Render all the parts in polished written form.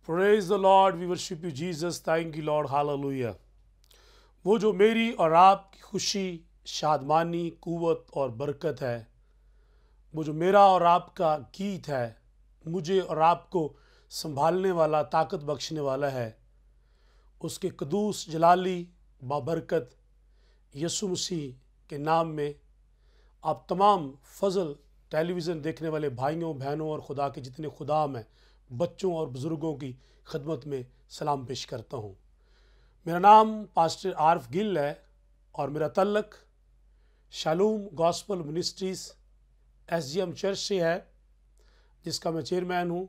Praise the Lord, we worship you Jesus, thank you Lord, hallelujah। वो जो मेरी और आपकी खुशी, शादमानी, कुव्वत और बरकत है, वो जो मेरा और आपका गीत है, मुझे और आपको संभालने वाला, ताकत बख्शने वाला है, उसके कदूस जलाली बाबरकत यसु मसीह के नाम में आप तमाम फजल टेलीविज़न देखने वाले भाइयों बहनों और खुदा के जितने खुदाम हैं, बच्चों और बुज़ुर्गों की खिदमत में सलाम पेश करता हूँ। मेरा नाम पास्टर आरफ गिल है और मेरा तल्लक शालूम गॉस्पल मिनिस्ट्रीज़ SGM चर्च से है, जिसका मैं चेयरमैन हूँ।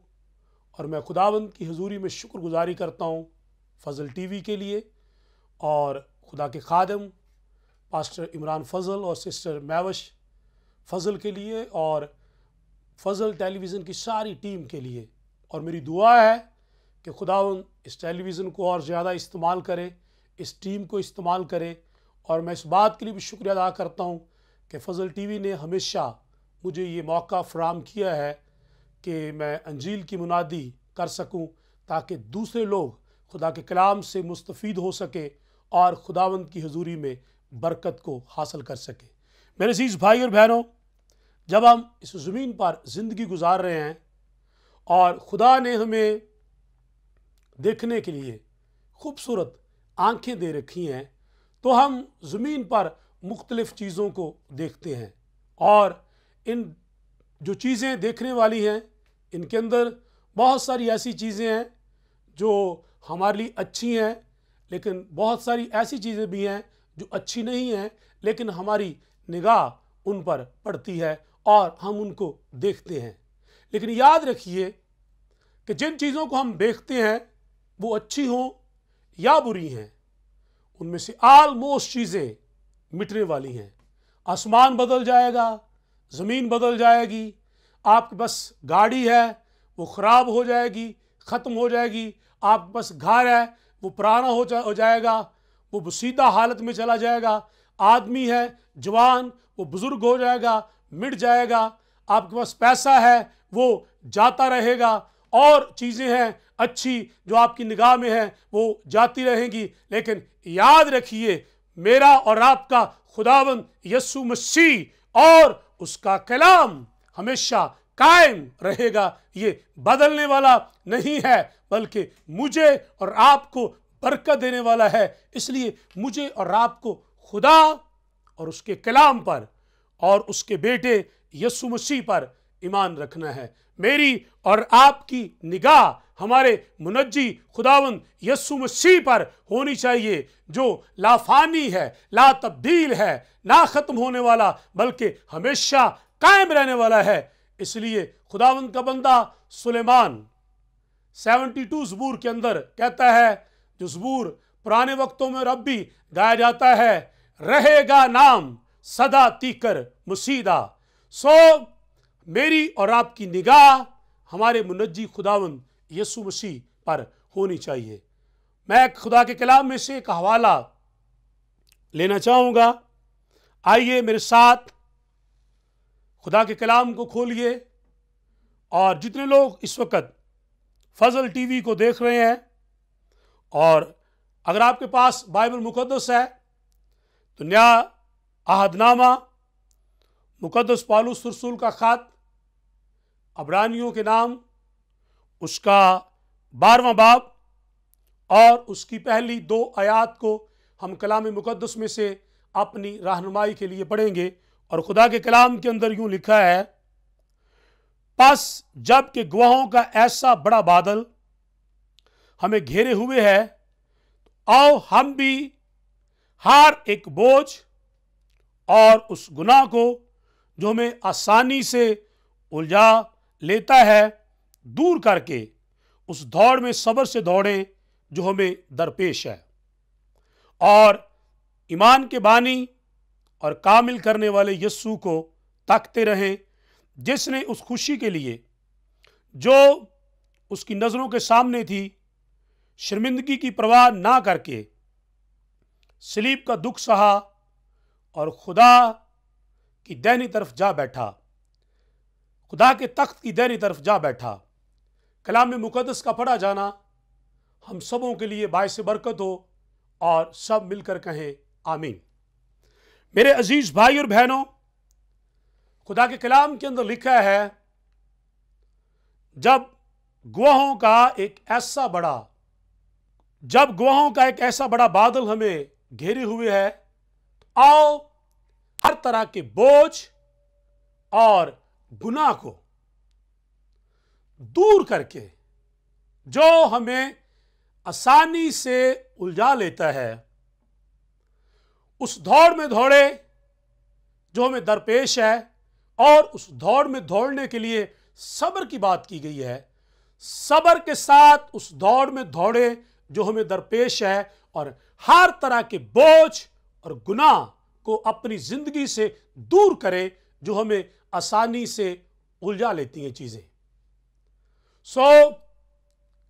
और मैं खुदावंद की हजूरी में शुक्रगुजारी करता हूँ फजल TV के लिए और खुदा के खादम पास्टर इमरान फजल और सिस्टर मैवश फजल के लिए और फजल टेलीविज़न की सारी टीम के लिए। और मेरी दुआ है कि खुदावंद इस टेलीविज़न को और ज़्यादा इस्तेमाल करे, इस टीम को इस्तेमाल करे। और मैं इस बात के लिए भी शुक्रिया अदा करता हूँ कि फजल TV ने हमेशा मुझे ये मौका फराहम किया है कि मैं अंजील की मुनादी कर सकूँ, ताकि दूसरे लोग खुदा के कलाम से मुस्तफ़ीद हो सके और खुदावंद की हजूरी में बरकत को हासिल कर सके। मेरे अज़ीज़ भाई और बहनों, जब हम इस ज़मीन पर ज़िंदगी गुजार रहे हैं और खुदा ने हमें देखने के लिए खूबसूरत आँखें दे रखी हैं, तो हम ज़मीन पर मुख्तलिफ़ चीज़ों को देखते हैं। और इन जो चीज़ें देखने वाली हैं, इनके अंदर बहुत सारी ऐसी चीज़ें हैं जो हमारे लिए अच्छी हैं, लेकिन बहुत सारी ऐसी चीज़ें भी हैं जो अच्छी नहीं हैं, लेकिन हमारी निगाह उन पर पड़ती है और हम उनको देखते हैं। लेकिन याद रखिए कि जिन चीज़ों को हम देखते हैं वो अच्छी हों या बुरी हैं, उनमें से ऑलमोस्ट चीज़ें मिटने वाली हैं। आसमान बदल जाएगा, ज़मीन बदल जाएगी, आपके पास गाड़ी है वो ख़राब हो जाएगी, ख़त्म हो जाएगी, आपके पास घर है वो पुराना हो जाएगा, वो बुसीदा हालत में चला जाएगा, आदमी है जवान वो बुज़ुर्ग हो जाएगा, मिट जाएगा, आपके पास पैसा है वो जाता रहेगा, और चीज़ें हैं अच्छी जो आपकी निगाह में हैं वो जाती रहेंगी। लेकिन याद रखिए, मेरा और आपका खुदावंद यसु मसीह और उसका कलाम हमेशा कायम रहेगा। ये बदलने वाला नहीं है, बल्कि मुझे और आपको बरकत देने वाला है। इसलिए मुझे और आपको खुदा और उसके कलाम पर और उसके बेटे यसु मसीह पर ईमान रखना है। मेरी और आपकी निगाह हमारे मुनज्जी खुदावंद यसु मसीह पर होनी चाहिए, जो लाफानी है, ला तब्दील है, ना ख़त्म होने वाला, बल्कि हमेशा कायम रहने वाला है। इसलिए खुदावंद का बंदा सुलेमान 72 ज़बूर के अंदर कहता है, जो ज़बूर पुराने वक्तों में रब भी गाया जाता है, रहेगा नाम सदा तीकर मुसीदा। सो मेरी और आपकी निगाह हमारे मुनज्जी खुदावंद यसु मसीह पर होनी चाहिए। मैं खुदा के कलाम में से एक हवाला लेना चाहूँगा। आइए मेरे साथ खुदा के कलाम को खोलिए। और जितने लोग इस वक्त फजल TV को देख रहे हैं, और अगर आपके पास बाइबल मुकद्दस है तो नया अहदनामा मुकद्दस पौलुस रसूल का ख़त अब्रानियों के नाम, उसका 12वां बाब और उसकी पहली 2 आयात को हम कलाम मुकद्दस में से अपनी रहनुमाई के लिए पढ़ेंगे। और खुदा के कलाम के अंदर यूं लिखा है, बस जब के गवाहों का ऐसा बड़ा बादल हमें घेरे हुए है, तो आओ हम भी हर एक बोझ और उस गुनाह को जो हमें आसानी से उलझा लेता है दूर करके उस दौड़ में सब्र से दौड़ें जो हमें दरपेश है, और ईमान के बानी और कामिल करने वाले यस्सु को ताकते रहें, जिसने उस खुशी के लिए जो उसकी नज़रों के सामने थी शर्मिंदगी की परवाह ना करके सलीब का दुख सहा और खुदा की दाहिनी तरफ जा बैठा, खुदा के तख्त की दाहिनी तरफ जा बैठा। कलाम मुकद्दस का पढ़ा जाना हम सबों के लिए बायस बरकत हो और सब मिलकर कहें आमीन। मेरे अजीज भाई और बहनों, खुदा के कलाम के अंदर लिखा है, जब गवाहों का एक ऐसा बड़ा बादल हमें घेरे हुए है, तो आओ हर तरह के बोझ और गुनाह को दूर करके, जो हमें आसानी से उलझा लेता है, उस दौड़ में दौड़े जो हमें दरपेश है। और उस दौड़ में दौड़ने के लिए सब्र की बात की गई है। सब्र के साथ उस दौड़ में दौड़े जो हमें दरपेश है, और हर तरह के बोझ और गुनाह को अपनी जिंदगी से दूर करे जो हमें आसानी से उलझा लेती हैं चीजें।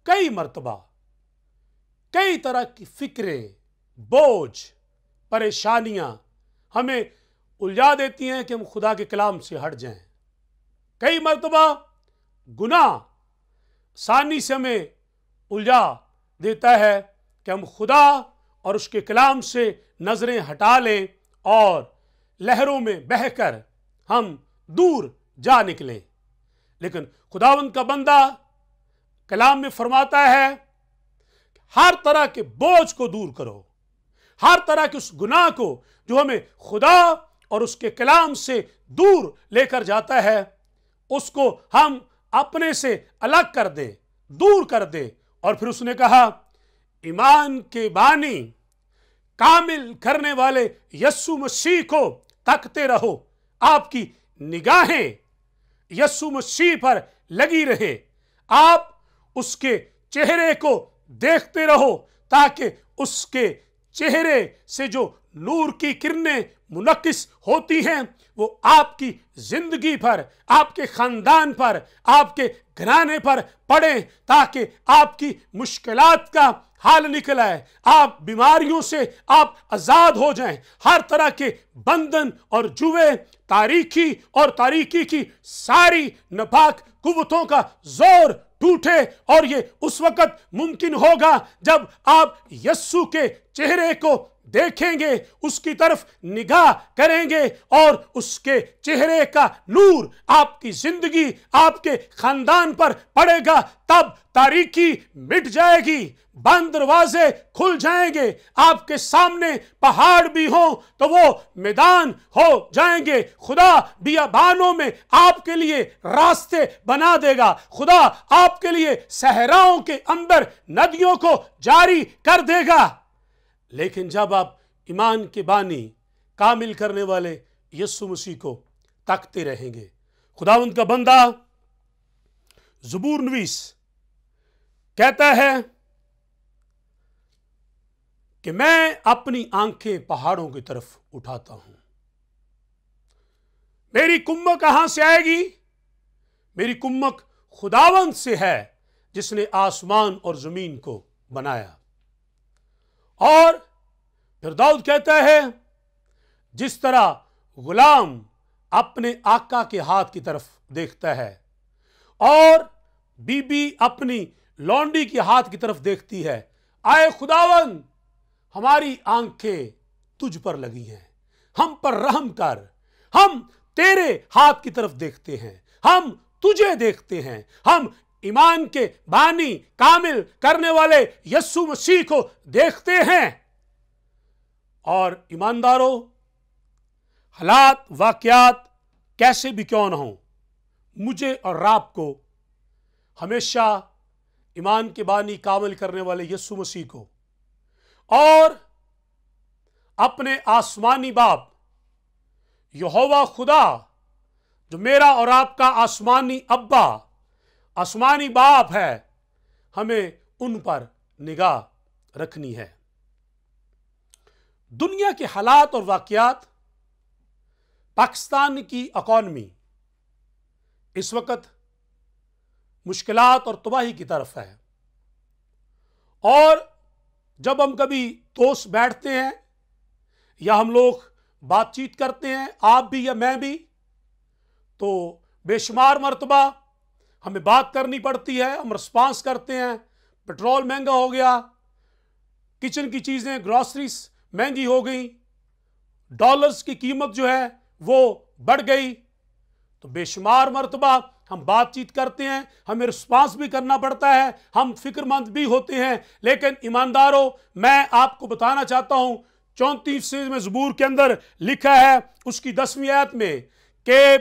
कई मर्तबा कई तरह की फिक्रें, बोझ, परेशानियां हमें उलझा देती हैं कि हम खुदा के कलाम से हट जाएं। कई मर्तबा गुनाह आसानी से हमें उलझा देता है कि हम खुदा और उसके कलाम से नजरें हटा लें और लहरों में बहकर हम दूर जा निकलें। लेकिन खुदावंद का बंदा कलाम में फरमाता है, हर तरह के बोझ को दूर करो, हर तरह के उस गुनाह को जो हमें खुदा और उसके कलाम से दूर लेकर जाता है, उसको हम अपने से अलग कर दें, दूर कर दें। और फिर उसने कहा, ईमान के बानी कामिल करने वाले यीशु मसीह को तकते रहो, आपकी निगाहें यीशु मसीह पर लगी रहे, आप उसके चेहरे को देखते रहो, ताकि उसके चेहरे से जो नूर की किरणें मुनक्किस होती हैं वो आपकी जिंदगी पर, आपके खानदान पर, आपके घराने पर पड़े, ताकि आपकी मुश्किलात का हाल निकल आए, आप बीमारियों से आप आजाद हो जाएं, हर तरह के बंधन और जुए, तारीकी की सारी नापाक कुव्वतों का जोर टूटे। और ये उस वक्त मुमकिन होगा जब आप यस्सु के चेहरे को देखेंगे, उसकी तरफ निगाह करेंगे और उसके चेहरे का नूर आपकी जिंदगी, आपके खानदान पर पड़ेगा। तब तारीकी मिट जाएगी, बंद दरवाजे खुल जाएंगे, आपके सामने पहाड़ भी हो तो वो मैदान हो जाएंगे। खुदा बियाबानों में आपके लिए रास्ते बना देगा, खुदा आपके लिए सहराओं के अंदर नदियों को जारी कर देगा। लेकिन जब आप ईमान के बानी कामिल करने वाले यीशु मसीह को तकते रहेंगे। खुदावंद का बंदा ज़बूर नवीस कहता है कि मैं अपनी आंखें पहाड़ों की तरफ उठाता हूं, मेरी कुम्मक कहां से आएगी? मेरी कुम्मक खुदावंद से है जिसने आसमान और जमीन को बनाया। और फिर दाऊद कहता है, जिस तरह गुलाम अपने आका के हाथ की तरफ देखता है और बीबी अपनी लौंडी के हाथ की तरफ देखती है, आए खुदावंद हमारी आंखें तुझ पर लगी हैं, हम पर रहम कर, हम तेरे हाथ की तरफ देखते हैं, हम तुझे देखते हैं, हम ईमान के बानी कामिल करने वाले यीशु मसीह को देखते हैं। और ईमानदारों, हालात वाकयात कैसे भी क्यों ना हो, मुझे और आपको हमेशा ईमान के बानी कामिल करने वाले यीशु मसीह को और अपने आसमानी बाप यहोवा खुदा, जो मेरा और आपका आसमानी अब्बा, आसमानी बाप है, हमें उन पर निगाह रखनी है। दुनिया के हालात और वाकयात, पाकिस्तान की इकॉनमी इस वक्त मुश्किलात और तबाही की तरफ है। और जब हम कभी दोस्त बैठते हैं या हम लोग बातचीत करते हैं, आप भी या मैं भी, तो बेशुमार मर्तबा हमें बात करनी पड़ती है, हम रिस्पांस करते हैं, पेट्रोल महंगा हो गया, किचन की चीज़ें, ग्रॉसरीज महंगी हो गई, डॉलर्स की कीमत जो है वो बढ़ गई। तो बेशुमार मर्तबा हम बातचीत करते हैं, हमें रिस्पांस भी करना पड़ता है, हम फिक्रमंद भी होते हैं, लेकिन ईमानदारों, मैं आपको बताना चाहता हूं 34वें ज़बूर के अंदर लिखा है उसकी 10वीं आयत में कि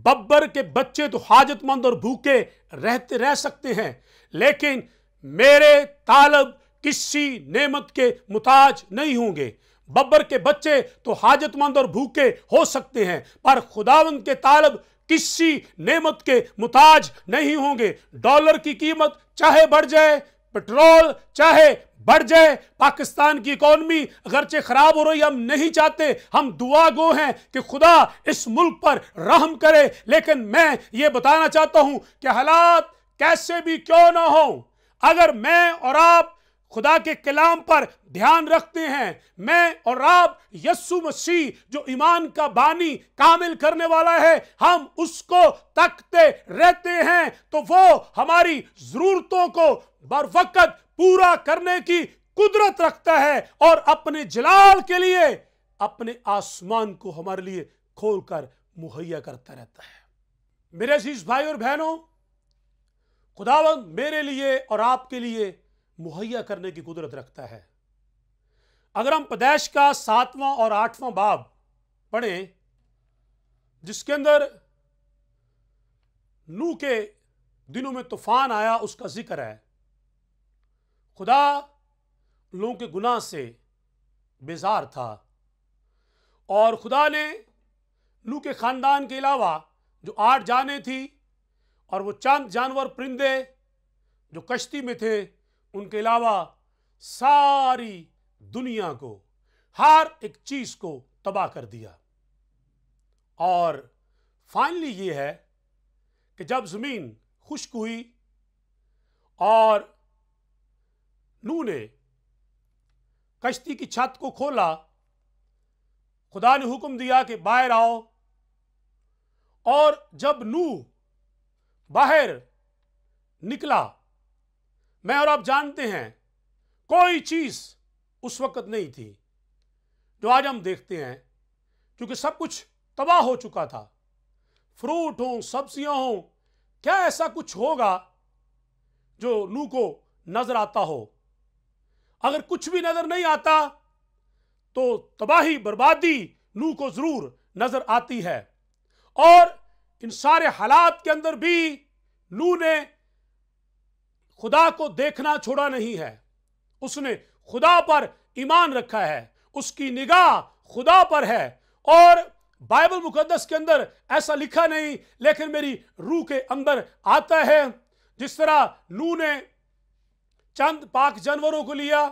बब्बर के बच्चे तो हाजतमंद और भूखे रह सकते हैं, लेकिन मेरे तालब किसी नेमत के मुताज नहीं होंगे। बब्बर के बच्चे तो हाजतमंद और भूखे हो सकते हैं, पर खुदावंद के तालब किसी नेमत के मुताज नहीं होंगे। डॉलर की कीमत चाहे बढ़ जाए, पेट्रोल चाहे बढ़ जाए, पाकिस्तान की इकॉनमी अगरचे खराब हो रही, हम नहीं चाहते, हम दुआ गो हैं कि खुदा इस मुल्क पर रहम करे, लेकिन मैं ये बताना चाहता हूं कि हालात कैसे भी क्यों ना हो, अगर मैं और आप खुदा के कलाम पर ध्यान रखते हैं, मैं और आप यस्सु मसीह जो ईमान का बानी कामिल करने वाला है, हम उसको तकते रहते हैं, तो वो हमारी जरूरतों को बरवकत पूरा करने की कुदरत रखता है और अपने जलाल के लिए अपने आसमान को हमारे लिए खोलकर मुहैया करता रहता है। मेरे अजीज भाई और बहनों, खुदावंद मेरे लिए और आपके लिए मुहैया करने की कुदरत रखता है। अगर हम पैदाइश का 7वां और 8वां बाब पढ़ें, जिसके अंदर नूह के दिनों में तूफान आया, उसका जिक्र है। खुदा लोगों के गुनाह से बेजार था और खुदा ने नूह के खानदान के अलावा जो 8 जानें थी और वो चंद जानवर परिंदे जो कश्ती में थे, उनके अलावा सारी दुनिया को, हर एक चीज को तबाह कर दिया। और फाइनली ये है कि जब जमीन खुश्क हुई और नूह ने कश्ती की छत को खोला, खुदा ने हुक्म दिया कि बाहर आओ, और जब नूह बाहर निकला, मैं और आप जानते हैं कोई चीज उस वक्त नहीं थी जो आज हम देखते हैं, क्योंकि सब कुछ तबाह हो चुका था। फ्रूट हो, सब्जियां हो, क्या ऐसा कुछ होगा जो नूह को नजर आता हो? अगर कुछ भी नजर नहीं आता तो तबाही, बर्बादी नूह को जरूर नजर आती है। और इन सारे हालात के अंदर भी नूह ने खुदा को देखना छोड़ा नहीं है। उसने खुदा पर ईमान रखा है, उसकी निगाह खुदा पर है। और बाइबल मुकद्दस के अंदर ऐसा लिखा नहीं, लेकिन मेरी रूह के अंदर आता है, जिस तरह नूह ने चंद पाक जानवरों को लिया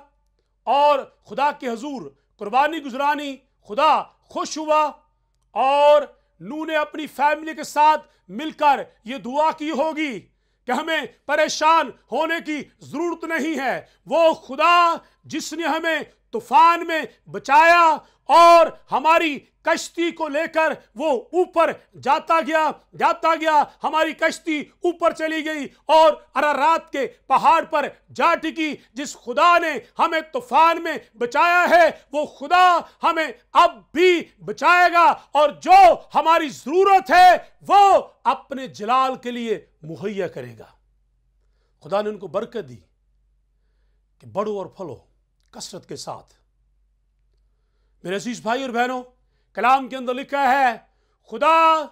और खुदा के हुजूर कुर्बानी गुजरानी, खुदा खुश हुआ और नूह ने अपनी फैमिली के साथ मिलकर यह दुआ की होगी कि हमें परेशान होने की जरूरत नहीं है। वो खुदा जिसने हमें तूफान में बचाया और हमारी कश्ती को लेकर वो ऊपर जाता गया, हमारी कश्ती ऊपर चली गई और अरारात के पहाड़ पर जा टिकी। जिस खुदा ने हमें तूफान में बचाया है, वो खुदा हमें अब भी बचाएगा, और जो हमारी जरूरत है वो अपने जलाल के लिए मुहैया करेगा। खुदा ने उनको बरकत दी कि बढ़ो और फलो कसरत के साथ। मेरे अजीज भाई और बहनों, कलाम के अंदर लिखा है खुदा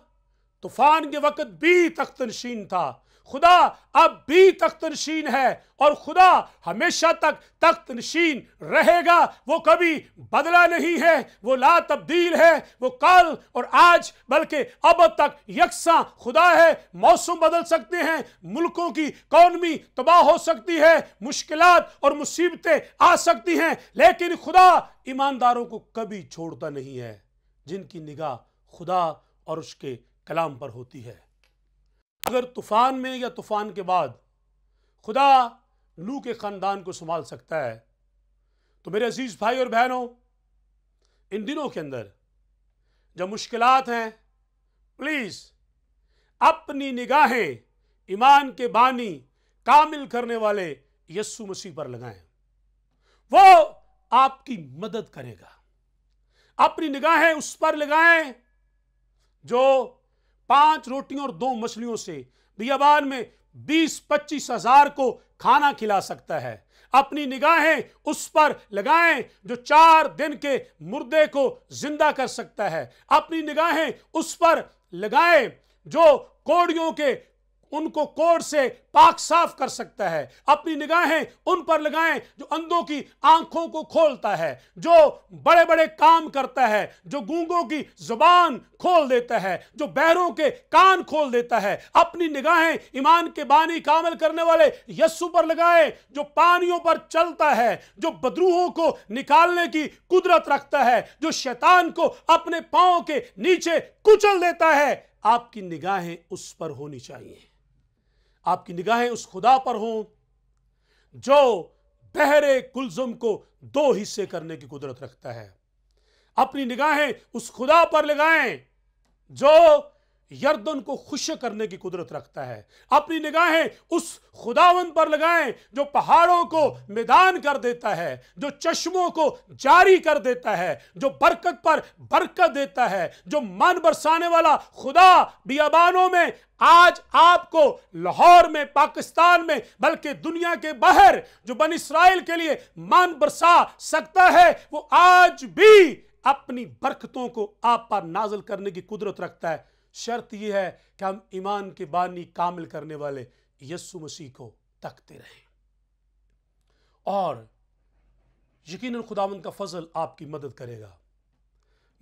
तूफान के वक्त भी तख्तनशीन था, खुदा अब भी तख्तनशीन है और खुदा हमेशा तक तख्तनशीन रहेगा। वो कभी बदला नहीं है, वो ला तब्दील है, वो कल और आज बल्कि अब तक यकसा खुदा है। मौसम बदल सकते हैं, मुल्कों की इकॉनमी तबाह हो सकती है, मुश्किलात और मुसीबतें आ सकती हैं, लेकिन खुदा ईमानदारों को कभी छोड़ता नहीं है, जिनकी निगाह खुदा और उसके कलाम पर होती है। अगर तूफान में या तूफान के बाद खुदा नूह के खानदान को संभाल सकता है, तो मेरे अजीज भाई और बहनों, इन दिनों के अंदर जब मुश्किलात हैं, प्लीज अपनी निगाहें ईमान के बानी कामिल करने वाले यीशु मसीह पर लगाएं। वो आपकी मदद करेगा। अपनी निगाहें उस पर लगाएं जो 5 रोटियों और 2 मछलियों से बियाबान में 20-25 हजार को खाना खिला सकता है। अपनी निगाहें उस पर लगाएं जो 4 दिन के मुर्दे को जिंदा कर सकता है। अपनी निगाहें उस पर लगाएं जो कोड़ियों के उनको कोड़ से पाक साफ कर सकता है। अपनी निगाहें उन पर लगाएं जो अंधों की आंखों को खोलता है, जो बड़े बड़े काम करता है, जो गूंगों की जुबान खोल देता है, जो बहरों के कान खोल देता है। अपनी निगाहें ईमान के बानी कामिल करने वाले यीशु पर लगाएं जो पानियों पर चलता है, जो बदरूहों को निकालने की कुदरत रखता है, जो शैतान को अपने पांव के नीचे कुचल देता है। आपकी निगाहें उस पर होनी चाहिए। आपकी निगाहें उस खुदा पर हों जो बहरे कुलजुम को 2 हिस्से करने की कुदरत रखता है। अपनी निगाहें उस खुदा पर लगाएं जो यर्दन को खुश करने की कुदरत रखता है। अपनी निगाहें उस खुदावंद पर लगाएं जो पहाड़ों को मैदान कर देता है, जो चश्मों को जारी कर देता है, जो बरकत पर बरकत देता है, जो मन बरसाने वाला खुदा बियाबानों में आज आपको लाहौर में, पाकिस्तान में, बल्कि दुनिया के बाहर जो बन इस्राइल के लिए मन बरसा सकता है, वो आज भी अपनी बरकतों को आप पर नाज़िल करने की कुदरत रखता है। शर्त यह है कि हम ईमान के बानी कामिल करने वाले यीशु मसीह को तकते रहें। और यकीनन खुदावंद का फजल आपकी मदद करेगा।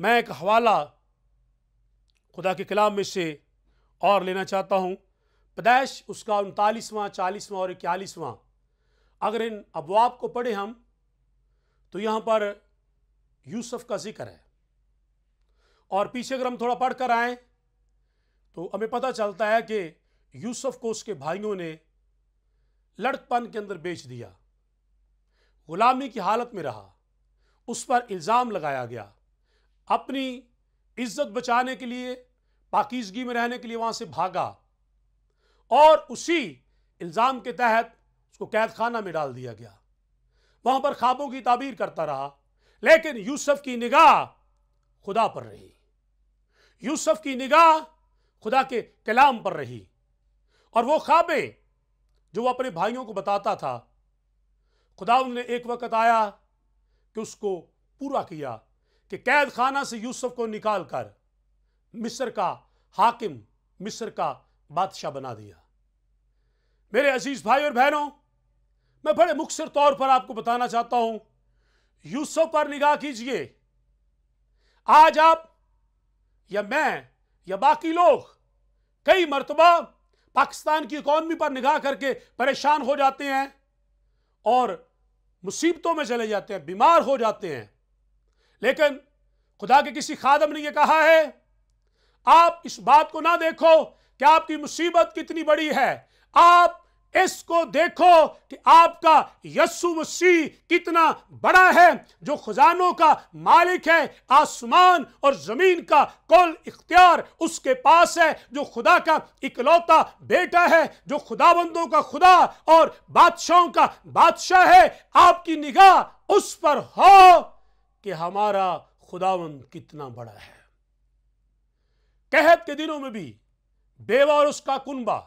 मैं एक हवाला खुदा के कलाम में से और लेना चाहता हूं। पैदाइश उसका 39वां, 40वां और 41वां। अगर इन अबवाब को पढ़े हम तो यहां पर यूसुफ का जिक्र है। और पीछे अगर हम थोड़ा पढ़कर आए तो हमें पता चलता है कि यूसुफ को उसके भाइयों ने लड़कपन के अंदर बेच दिया, गुलामी की हालत में रहा, उस पर इल्ज़ाम लगाया गया। अपनी इज्जत बचाने के लिए, पाकीज़गी में रहने के लिए वहां से भागा और उसी इल्ज़ाम के तहत उसको कैद खाना में डाल दिया गया। वहां पर ख्वाबों की ताबीर करता रहा, लेकिन यूसुफ की निगाह खुदा पर रही। यूसुफ की निगाह खुदा के कलाम पर रही और वो ख्वाबें जो वो अपने भाइयों को बताता था, खुदा ने एक वक्त आया कि उसको पूरा किया कि कैद खाना से यूसुफ को निकाल कर मिस्र का हाकिम, मिस्र का बादशाह बना दिया। मेरे अजीज भाई और बहनों, मैं बड़े मुख्तसर तौर पर आपको बताना चाहता हूं, यूसुफ पर निगाह कीजिए। आज आप या मैं या बाकी लोग कई मर्तबा पाकिस्तान की इकॉनमी पर निगाह करके परेशान हो जाते हैं और मुसीबतों में चले जाते हैं, बीमार हो जाते हैं। लेकिन खुदा के किसी खादम ने यह कहा है, आप इस बात को ना देखो कि आपकी मुसीबत कितनी बड़ी है, आप इसको देखो कि आपका यीशु मसीह कितना बड़ा है, जो खजानों का मालिक है। आसमान और जमीन का कुल इख्तियार उसके पास है, जो खुदा का इकलौता बेटा है, जो खुदाबंदों का खुदा और बादशाहों का बादशाह है। आपकी निगाह उस पर हो कि हमारा खुदावंद कितना बड़ा है। कहत के दिनों में भी बेवा और उसका कुनबा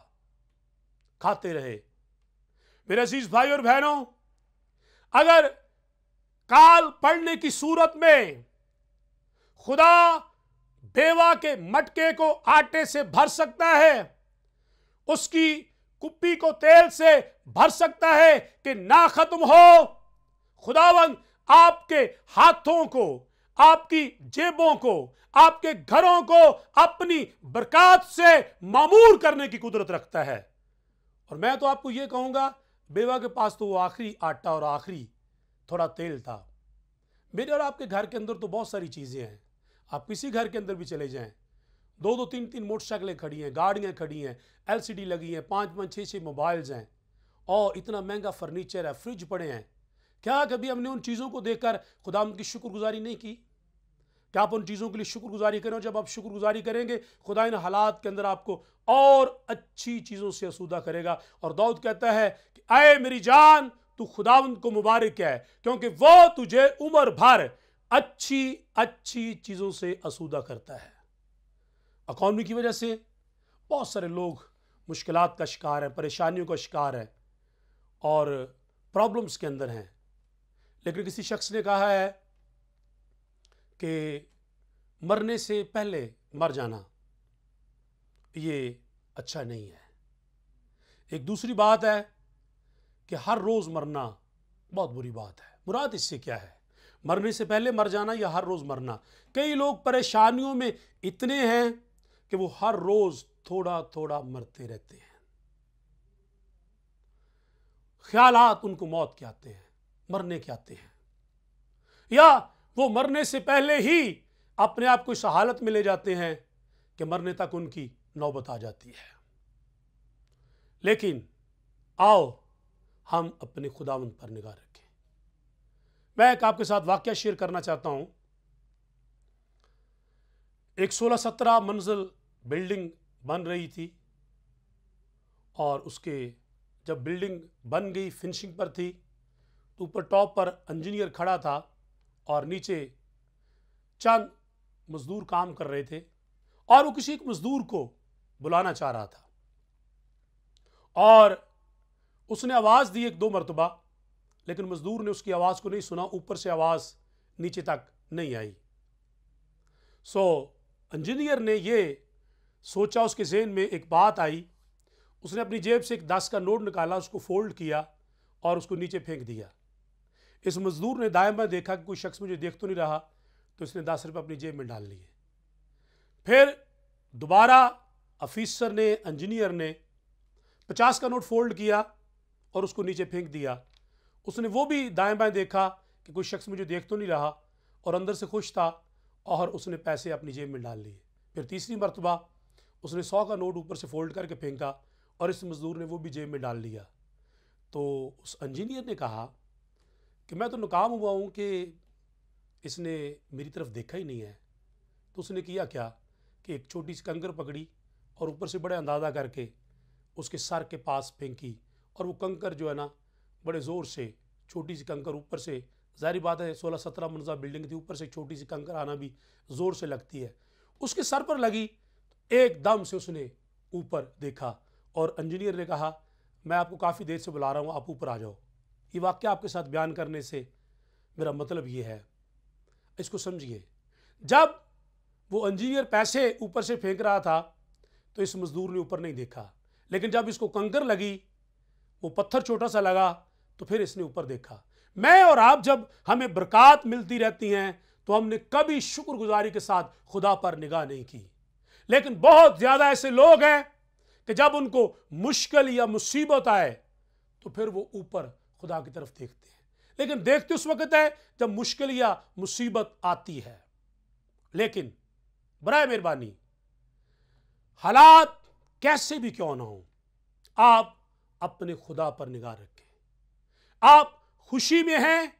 खाते रहे। मेरे अजीज भाई और बहनों, अगर काल पड़ने की सूरत में खुदा बेवा के मटके को आटे से भर सकता है, उसकी कुप्पी को तेल से भर सकता है कि ना खत्म हो, खुदावंद आपके हाथों को, आपकी जेबों को, आपके घरों को अपनी बरकत से मामूर करने की कुदरत रखता है। और मैं तो आपको यह कहूंगा, बेवा के पास तो वो आखिरी आटा और आखिरी थोड़ा तेल था। मेरे और आपके घर के अंदर तो बहुत सारी चीजें हैं। आप किसी घर के अंदर भी चले जाएं, 2-2, 3-3 मोटरसाइकिलें खड़ी हैं, गाड़ियां खड़ी हैं, LCD लगी हैं, 5-5, 6-6 मोबाइल्स हैं और इतना महंगा फर्नीचर है, फ्रिज पड़े हैं। क्या कभी हमने उन चीज़ों को देखकर खुदा की शुक्रगुजारी नहीं की? क्या आप उन चीज़ों के लिए शुक्रगुजारी करें? जब आप शुक्रगुजारी करेंगे, खुदा इन हालात के अंदर आपको और अच्छी चीज़ों से आसूदा करेगा। और दाऊद कहता है कि अय मेरी जान, तू खुदावंद को मुबारक है, क्योंकि वो तुझे उम्र भर अच्छी अच्छी चीजों से आसूदा करता है। इकॉनमी की वजह से बहुत सारे लोग मुश्किलात का शिकार हैं, परेशानियों का शिकार हैं और प्रॉब्लम्स के अंदर हैं। लेकिन किसी शख्स ने कहा है कि मरने से पहले मर जाना ये अच्छा नहीं है। एक दूसरी बात है कि हर रोज मरना बहुत बुरी बात है। मुराद इससे क्या है? मरने से पहले मर जाना या हर रोज मरना? कई लोग परेशानियों में इतने हैं कि वो हर रोज थोड़ा थोड़ा मरते रहते हैं। ख्यालात उनको मौत के आते हैं, मरने के आते हैं, या वो मरने से पहले ही अपने आप को इस हालत में ले जाते हैं कि मरने तक उनकी नौबत आ जाती है। लेकिन आओ हम अपने खुदावंद पर निगाह रखें। मैं एक आपके साथ वाकया शेयर करना चाहता हूं। एक 16-17 मंजिल बिल्डिंग बन रही थी और उसके जब बिल्डिंग बन गई, फिनिशिंग पर थी, तो ऊपर टॉप पर इंजीनियर खड़ा था और नीचे चंद मजदूर काम कर रहे थे और वो किसी एक मजदूर को बुलाना चाह रहा था और उसने आवाज दी 1-2 मरतबा, लेकिन मजदूर ने उसकी आवाज को नहीं सुना। ऊपर से आवाज नीचे तक नहीं आई। इंजीनियर ने ये सोचा, उसके ज़हन में एक बात आई। उसने अपनी जेब से एक 10 का नोट निकाला, उसको फोल्ड किया और उसको नीचे फेंक दिया। इस मजदूर ने दाएं बाएं देखा कि कोई शख्स मुझे देख तो नहीं रहा, तो इसने 10 रुपये अपनी जेब में डाल लिए। फिर दोबारा ऑफिसर ने, इंजीनियर ने 50 का नोट फोल्ड किया और उसको नीचे फेंक दिया। उसने वो भी दाएं बाएं देखा कि कोई शख्स मुझे देख तो नहीं रहा और अंदर से खुश था और उसने पैसे अपनी जेब में डाल लिए। फिर तीसरी मरतबा उसने 100 का नोट ऊपर से फोल्ड करके फेंका और इस मजदूर ने वो भी जेब में डाल लिया। तो उस इंजीनियर ने कहा कि मैं तो नाकाम हुआ हूँ कि इसने मेरी तरफ देखा ही नहीं है। तो उसने किया क्या कि एक छोटी सी कंकर पकड़ी और ऊपर से बड़े अंदाज़ा करके उसके सर के पास फेंकी और वो कंकर जो है ना, बड़े ज़ोर से, छोटी सी कंकर ऊपर से, ज़ाहिर बात है 16-17 मंजिला बिल्डिंग थी, ऊपर से छोटी सी कंकर आना भी ज़ोर से लगती है, उसके सर पर लगी। एकदम से उसने ऊपर देखा और इंजीनियर ने कहा, मैं आपको काफ़ी देर से बुला रहा हूँ, आप ऊपर आ जाओ। ये वाक़या आपके साथ बयान करने से मेरा मतलब ये है, इसको समझिए। जब वो इंजीनियर पैसे ऊपर से फेंक रहा था तो इस मजदूर ने ऊपर नहीं देखा, लेकिन जब इसको कंकर लगी, वो पत्थर छोटा सा लगा, तो फिर इसने ऊपर देखा। मैं और आप जब हमें बरकत मिलती रहती हैं तो हमने कभी शुक्रगुजारी के साथ खुदा पर निगाह नहीं की। लेकिन बहुत ज़्यादा ऐसे लोग हैं कि जब उनको मुश्किल या मुसीबत आए तो फिर वो ऊपर खुदा की तरफ देखते हैं, लेकिन देखते उस वक्त है जब मुश्किल या मुसीबत आती है। लेकिन बराए मेहरबानी, हालात कैसे भी क्यों ना हो, आप अपने खुदा पर निगाह रखें। आप खुशी में हैं,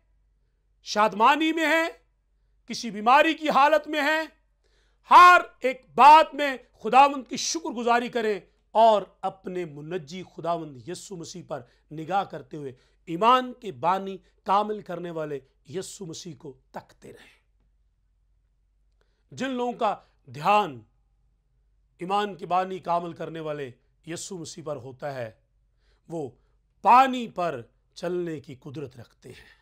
शादमानी में हैं, किसी बीमारी की हालत में हैं, हर एक बात में खुदावंद की शुक्रगुजारी करें और अपने मुनज्जी खुदावंद यस्सु मसीह पर निगाह करते हुए ईमान के बानी कामिल करने वाले यस्सु मसीह को तकते रहें। जिन लोगों का ध्यान ईमान के बानी कामिल करने वाले यस्सु मसीह पर होता है, वो पानी पर चलने की कुदरत रखते हैं,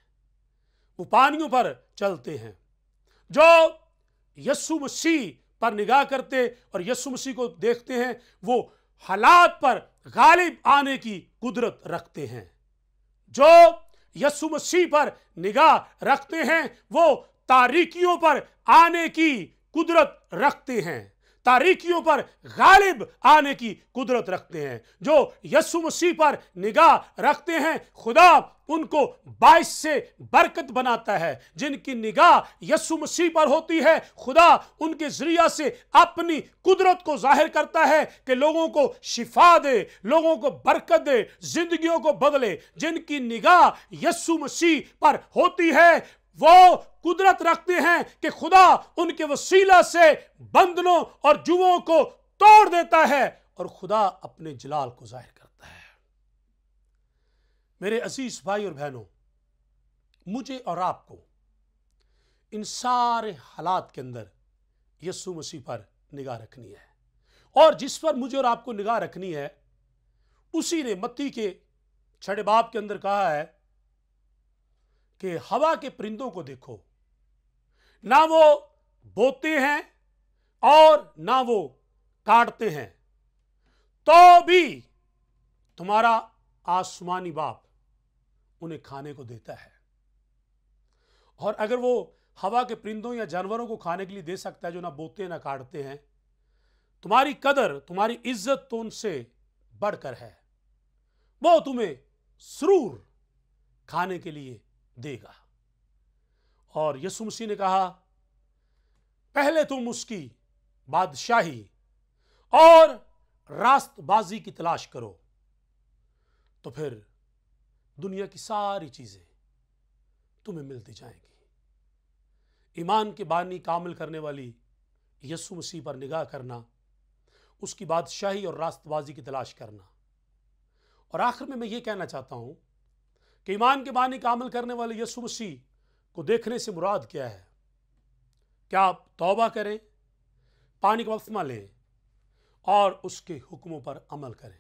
वो पानियों पर चलते हैं। जो यस्सु मसीह पर निगाह करते और यस्सु मसीह को देखते हैं, वो हालात पर गालिब आने की कुदरत रखते हैं। जो यस्सु मसीह पर निगाह रखते हैं, वो तारीकियों पर आने की कुदरत रखते हैं, तारीकियों पर गालिब आने की कुदरत रखते हैं। जो यस्सु मसीह पर निगाह रखते हैं, खुदा उनको बाइस से बरकत बनाता है। जिनकी निगाह यस्सु मसीह पर होती है, खुदा उनके जरिया से अपनी कुदरत को जाहिर करता है कि लोगों को शिफा दे, लोगों को बरकत दे, जिंदगियों को बदले। जिनकी निगाह यस्सु मसीह पर होती है, वो कुदरत रखते हैं कि खुदा उनके वसीला से बंधनों और जुओं को तोड़ देता है और खुदा अपने जलाल को जाहिर करता है। मेरे अजीज भाई और बहनों, मुझे और आपको इन सारे हालात के अंदर यीशु मसीह पर निगाह रखनी है। और जिस पर मुझे और आपको निगाह रखनी है, उसी ने मत्ती के 6 बाब के अंदर कहा है कि हवा के परिंदों को देखो, ना वो बोते हैं और ना वो काटते हैं, तो भी तुम्हारा आसमानी बाप उन्हें खाने को देता है। और अगर वो हवा के परिंदों या जानवरों को खाने के लिए दे सकता है जो ना बोते ना काटते हैं, तुम्हारी कदर, तुम्हारी इज्जत तो उनसे बढ़कर है। वो तुम्हें जरूर खाने के लिए देगा। और यीशु मसीह ने कहा, पहले तुम उसकी बादशाही और रास्तबाजी की तलाश करो, तो फिर दुनिया की सारी चीजें तुम्हें मिलती जाएंगी। ईमान के बानी कामिल करने वाली यीशु मसीह पर निगाह करना, उसकी बादशाही और रास्तबाजी की तलाश करना। और आखिर में मैं ये कहना चाहता हूं कि ईमान के बानी कामिल करने वाले यीशु मसीह को देखने से मुराद क्या है? क्या आप तौबा करें, पानी का बपतिस्मा लें और उसके हुक्मों पर अमल करें।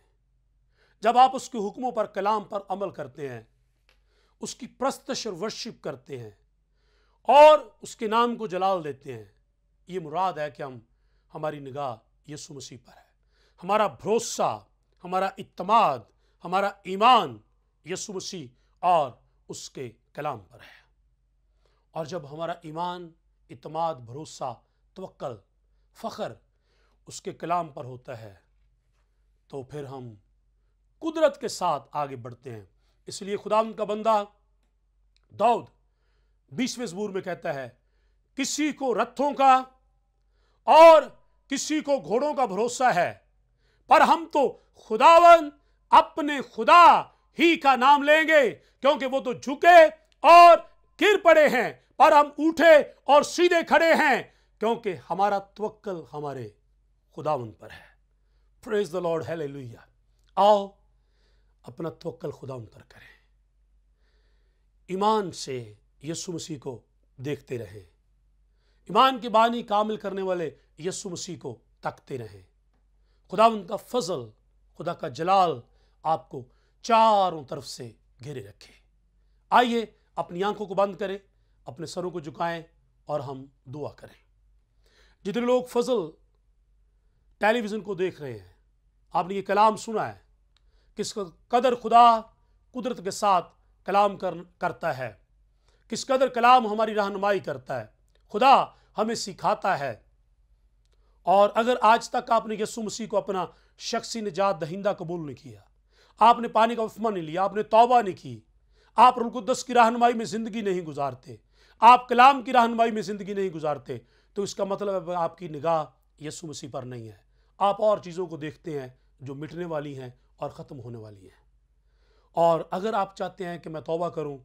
जब आप उसके हुक्मों पर, कलाम पर अमल करते हैं, उसकी प्रस्तश और वर्शिप करते हैं और उसके नाम को जलाल देते हैं, ये मुराद है कि हमारी निगाह यीशु मसीह पर है। हमारा भरोसा, हमारा इत्तमाद, हमारा ईमान यीशु मसीह और उसके कलाम पर है। और जब हमारा ईमान, इत्तमाद, भरोसा, तवक्कल, फ़ख्र उसके कलाम पर होता है, तो फिर हम कुदरत के साथ आगे बढ़ते हैं। इसलिए खुदावंद का बंदा दाऊद 20वें ज़बूर में कहता है, किसी को रथों का और किसी को घोड़ों का भरोसा है, पर हम तो खुदावंद अपने खुदा ही का नाम लेंगे, क्योंकि वो तो झुके और गिर पड़े हैं, पर हम उठे और सीधे खड़े हैं, क्योंकि हमारा तवक्कल हमारे खुदावंद पर है। Praise the Lord, hallelujah. आओ अपना तवक्कल खुदावंद पर करें, ईमान से यीशु मसीह को देखते रहें, ईमान की बानी कामिल करने वाले यीशु मसीह को तकते रहें। खुदावंद का फजल, खुदा का जलाल आपको चारों तरफ से घेरे रखे। आइए अपनी आंखों को बंद करें, अपने सरों को झुकाएं और हम दुआ करें। जितने लोग फजल टेलीविज़न को देख रहे हैं, आपने ये कलाम सुना है, किस कदर खुदा कुदरत के साथ कलाम करता है, किस कदर कलाम हमारी रहनुमाई करता है, खुदा हमें सिखाता है। और अगर आज तक आपने यीशु मसीह को अपना शख्सी निजात दहिंदा कबूल नहीं किया, आपने पानी का बपतिस्मा नहीं लिया, आपने तौबा नहीं की, आप रूह कुद्दस की रहनुमाई में ज़िंदगी नहीं गुजारते, आप कलाम की रहनुमाई में ज़िंदगी नहीं गुजारते, तो इसका मतलब है आपकी निगाह यीशु मसीह पर नहीं है। आप और चीज़ों को देखते हैं जो मिटने वाली हैं और ख़त्म होने वाली हैं। और अगर आप चाहते हैं कि मैं तौबा करूं,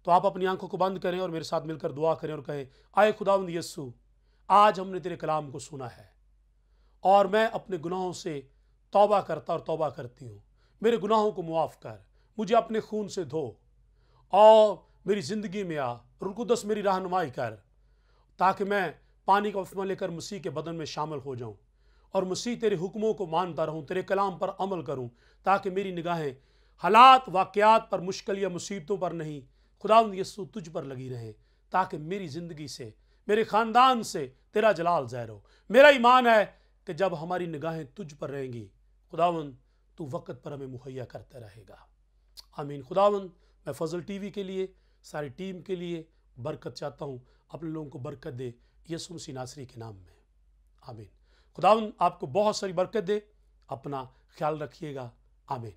तो आप अपनी आंखों को बंद करें और मेरे साथ मिलकर दुआ करें और कहें, आए खुदावंद यीशु, आज हमने तेरे कलाम को सुना है और मैं अपने गुनाहों से तौबा करता और तौबा करती हूँ। मेरे गुनाहों को मुआफ़ कर, मुझे अपने खून से धो और मेरी ज़िंदगी में आ, रूह कुद्दस मेरी रहनुमाई कर, ताकि मैं पानी का बपतिस्मा लेकर मसीह के बदन में शामिल हो जाऊँ और मसीह तेरे हुक्मों को मानता रहूँ, तेरे कलाम पर अमल करूँ, ताकि मेरी निगाहें हालात वाक़यात पर, मुश्किल या मुसीबतों पर नहीं, खुदावंद यीशु तुझ पर लगी रहें, ताकि मेरी ज़िंदगी से, मेरे ख़ानदान से तेरा जलाल ज़ाहिर हो। मेरा ईमान है कि जब हमारी निगाहें तुझ पर रहेंगी, खुदावंद तू वक़्त पर हमें मुहैया करता रहेगा। आमीन। खुदावंद, मैं फजल टीवी के लिए, सारी टीम के लिए बरकत चाहता हूँ, अपने लोगों को बरकत दे यीशु मसीह नासरी के नाम में, आमीन। खुदावंद आपको बहुत सारी बरकत दे। अपना ख्याल रखिएगा। आमीन।